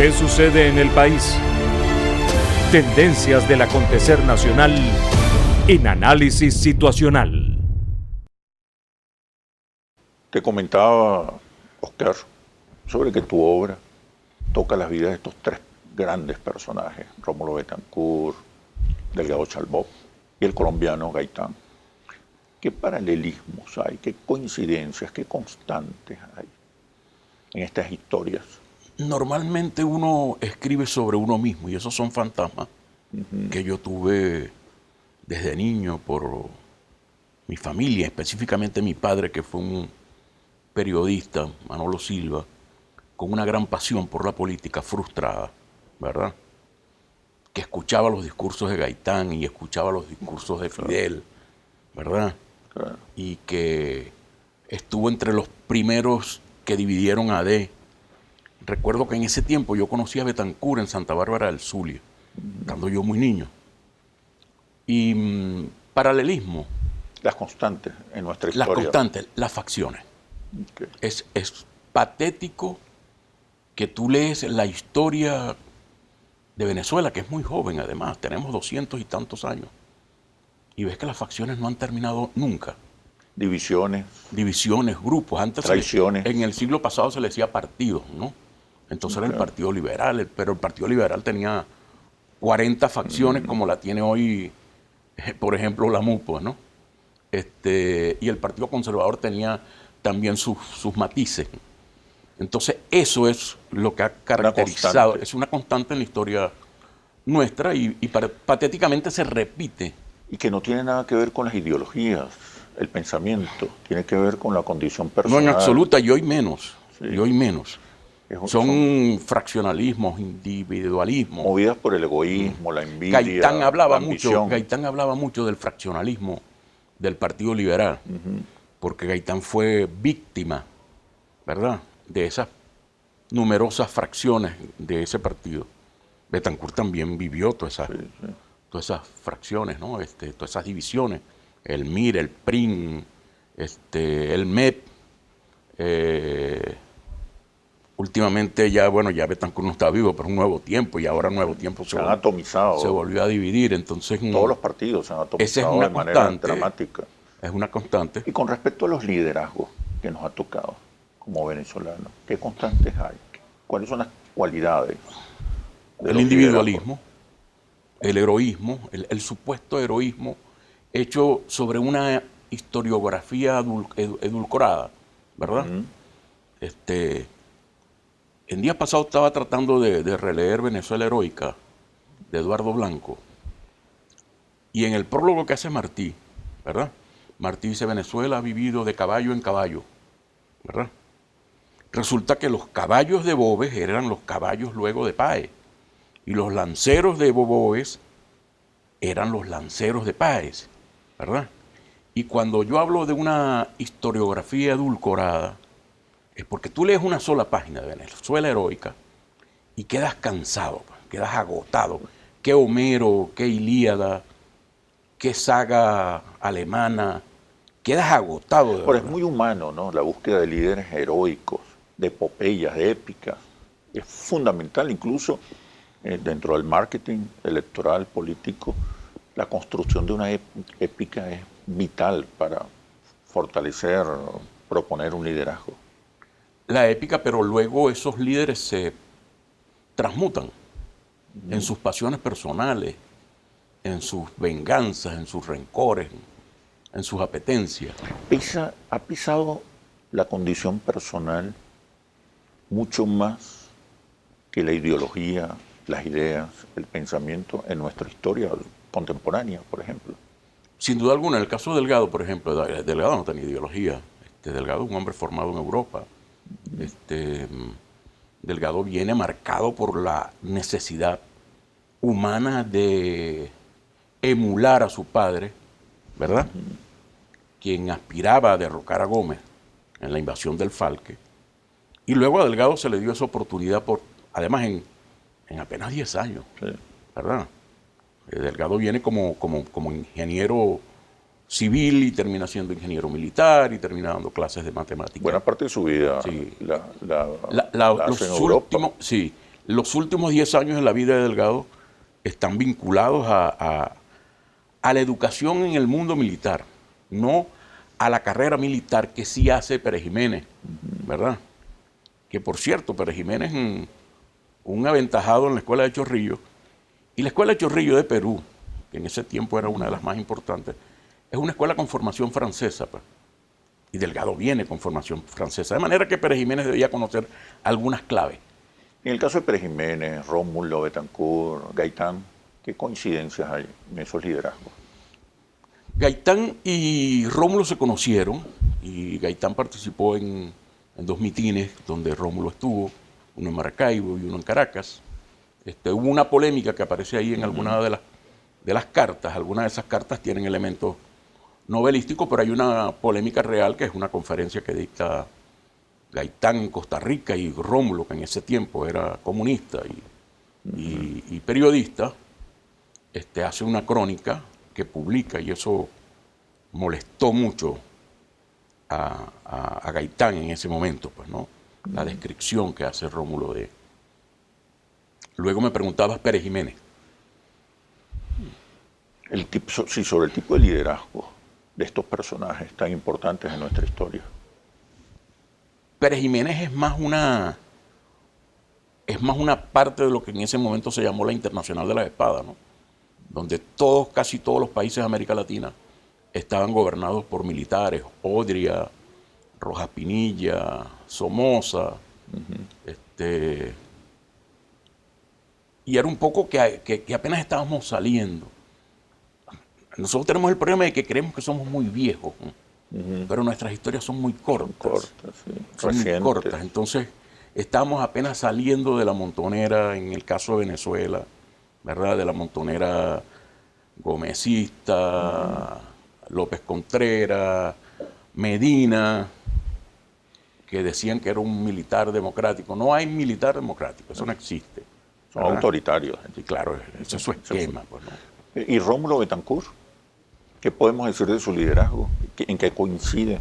¿Qué sucede en el país? Tendencias del acontecer nacional en Análisis Situacional. Te comentaba, Oscar, sobre que tu obra toca las vidas de estos tres grandes personajes, Rómulo Betancourt, Delgado Chalbaud y el colombiano Gaitán. ¿Qué paralelismos hay? ¿Qué coincidencias? ¿Qué constantes hay en estas historias? Normalmente uno escribe sobre uno mismo y esos son fantasmas que yo tuve desde niño por mi familia, específicamente mi padre, que fue un periodista, Manolo Silva, con una gran pasión por la política frustrada, ¿verdad? Que escuchaba los discursos de Gaitán y escuchaba los discursos de Fidel, ¿verdad? Claro. Y que estuvo entre los primeros que dividieron a AD. Recuerdo que en ese tiempo yo conocí a Betancourt en Santa Bárbara del Zulia, estando yo muy niño. Y paralelismo. Las constantes en nuestra historia. Las constantes, las facciones. Okay. Es patético que tú lees la historia de Venezuela, que es muy joven además, tenemos 200 y tantos años, y ves que las facciones no han terminado nunca. Divisiones, grupos. Antes traiciones. En el siglo pasado se le decía partidos, ¿no? Entonces era el Partido Liberal, pero el Partido Liberal tenía 40 facciones como la tiene hoy, por ejemplo, la MUPO, ¿no? Y el Partido Conservador tenía también sus matices. Entonces eso es lo que ha caracterizado, es una constante en la historia nuestra y patéticamente se repite. Y que no tiene nada que ver con las ideologías, el pensamiento, tiene que ver con la condición personal. No, en absoluta, y hoy menos, Sí. y hoy menos. Son fraccionalismos, individualismos. Movidas por el egoísmo, la envidia, Gaitán hablaba la ambición. Gaitán hablaba mucho del fraccionalismo del Partido Liberal, porque Gaitán fue víctima, ¿verdad?, de esas numerosas fracciones de ese partido. Betancourt también vivió todas esas fracciones, ¿no? Todas esas divisiones, el MIR, el PRIN, el MEP. Últimamente ya Betancourt no está vivo, pero un Nuevo Tiempo, y ahora Nuevo Tiempo se han atomizado. Se volvió a dividir, entonces... Todos los partidos se han atomizado esa es una de manera constante, dramática. Es una constante. Y con respecto a los liderazgos que nos ha tocado como venezolanos, ¿qué constantes hay? ¿Cuáles son las cualidades? El individualismo, el heroísmo, el supuesto heroísmo hecho sobre una historiografía edulcorada, ¿verdad? El día pasado estaba tratando de releer Venezuela Heroica, de Eduardo Blanco, y en el prólogo que hace Martí, ¿verdad? Martí dice: Venezuela ha vivido de caballo en caballo, ¿verdad? Resulta que los caballos de Boves eran los caballos luego de Páez, y los lanceros de Boves eran los lanceros de Páez, ¿verdad? Y cuando yo hablo de una historiografía edulcorada, es porque tú lees una sola página de Venezuela Heroica y quedas cansado, quedas agotado. ¿Qué Homero, qué Ilíada, qué saga alemana? Quedas agotado. Pero es muy humano, ¿no? La búsqueda de líderes heroicos, de epopeyas, de épicas. Es fundamental, incluso dentro del marketing electoral, político, la construcción de una épica es vital para fortalecer, proponer un liderazgo. La épica, pero luego esos líderes se transmutan en sus pasiones personales, en sus venganzas, en sus rencores, en sus apetencias. Ha pisado la condición personal mucho más que la ideología, las ideas, el pensamiento en nuestra historia contemporánea, por ejemplo. Sin duda alguna, en el caso de Delgado, por ejemplo, Delgado no tenía ideología. Delgado es un hombre formado en Europa. Delgado viene marcado por la necesidad humana de emular a su padre, ¿verdad? Quien aspiraba a derrocar a Gómez en la invasión del Falque. Y luego a Delgado se le dio esa oportunidad, además en apenas 10 años, ¿verdad? Delgado viene como ingeniero civil y termina siendo ingeniero militar y termina dando clases de matemáticas. Buena parte de su vida sí. la hace en Europa. los últimos 10 años de la vida de Delgado están vinculados a la educación en el mundo militar, no a la carrera militar que sí hace Pérez Jiménez, ¿verdad? Que por cierto, Pérez Jiménez un aventajado en la Escuela de Chorrillos, y la Escuela de Chorrillos de Perú, que en ese tiempo era una de las más importantes, es una escuela con formación francesa, pues. Y Delgado viene con formación francesa, de manera que Pérez Jiménez debía conocer algunas claves. En el caso de Pérez Jiménez, Rómulo Betancourt, Gaitán, ¿qué coincidencias hay en esos liderazgos? Gaitán y Rómulo se conocieron, y Gaitán participó en 2 mitines donde Rómulo estuvo, uno en Maracaibo y uno en Caracas. Hubo una polémica que aparece ahí en alguna de las cartas. Algunas de esas cartas tienen elementos novelísticos, pero hay una polémica real que es una conferencia que dicta Gaitán en Costa Rica, y Rómulo, que en ese tiempo era comunista y periodista, hace una crónica que publica, y eso molestó mucho a Gaitán en ese momento, pues, ¿no? La descripción que hace Rómulo de... Luego me preguntabas Pérez Jiménez. Sobre el tipo de liderazgo de estos personajes tan importantes en nuestra historia. Pérez Jiménez es más una parte de lo que en ese momento se llamó la Internacional de las Espadas, ¿no? Donde casi todos los países de América Latina estaban gobernados por militares: Odria, Rojas Pinilla, Somoza, y era un poco que apenas estábamos saliendo. Nosotros tenemos el problema de que creemos que somos muy viejos, ¿no? Pero nuestras historias son muy cortas. Sí. Son muy cortas. Entonces, estamos apenas saliendo de la montonera, en el caso de Venezuela, ¿verdad? De la montonera gomecista, López Contreras, Medina, que decían que era un militar democrático. No hay militar democrático, eso no existe. Son autoritarios. Sí, claro, ese es su esquema. Pues, ¿no? ¿Y Rómulo Betancourt? ¿Qué podemos decir de su liderazgo? ¿En qué coincide?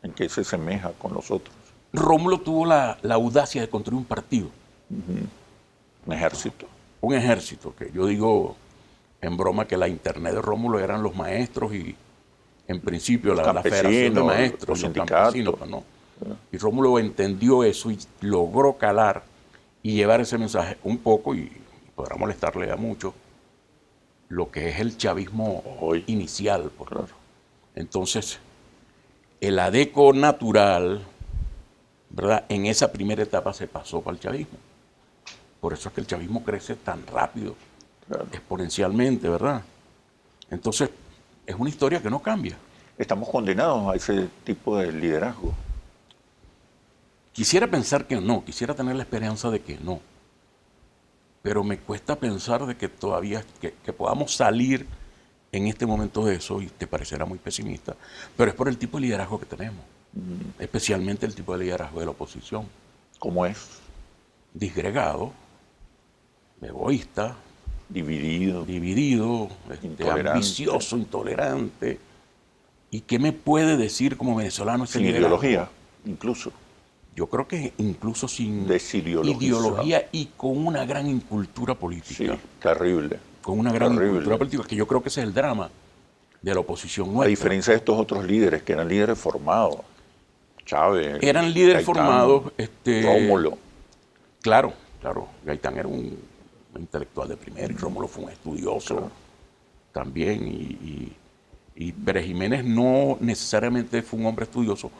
¿En qué se asemeja con los otros? Rómulo tuvo la audacia de construir un partido. Un ejército. Un ejército, que yo digo en broma que la internet de Rómulo eran los maestros y en principio la Federación de Maestros, los sindicatos. Pues, ¿no? Y Rómulo entendió eso y logró calar y llevar ese mensaje un poco, y podrá molestarle a muchos, lo que es el chavismo hoy inicial. Pues. Claro. Entonces, el adeco natural, ¿verdad? En esa primera etapa se pasó para el chavismo. Por eso es que el chavismo crece tan rápido, claro, exponencialmente, ¿verdad? Entonces, es una historia que no cambia. ¿Estamos condenados a ese tipo de liderazgo? Quisiera pensar que no, quisiera tener la esperanza de que no. Pero me cuesta pensar de que todavía, que podamos salir en este momento de eso, y te parecerá muy pesimista, pero es por el tipo de liderazgo que tenemos, especialmente el tipo de liderazgo de la oposición. ¿Cómo es? Disgregado, egoísta, dividido, ambicioso, intolerante. ¿Y qué me puede decir como venezolano ese liderazgo? Sin ideología, incluso. Yo creo que incluso sin ideología y con una gran incultura política. Sí, terrible. Con una gran incultura política, que yo creo que ese es el drama de la oposición nuestra. A diferencia de estos otros líderes, que eran líderes formados. Chávez. Eran líderes Gaitán, formados. Rómulo. Claro. Gaitán era un intelectual de primera, y Rómulo fue un estudioso también. Y Pérez Jiménez no necesariamente fue un hombre estudioso,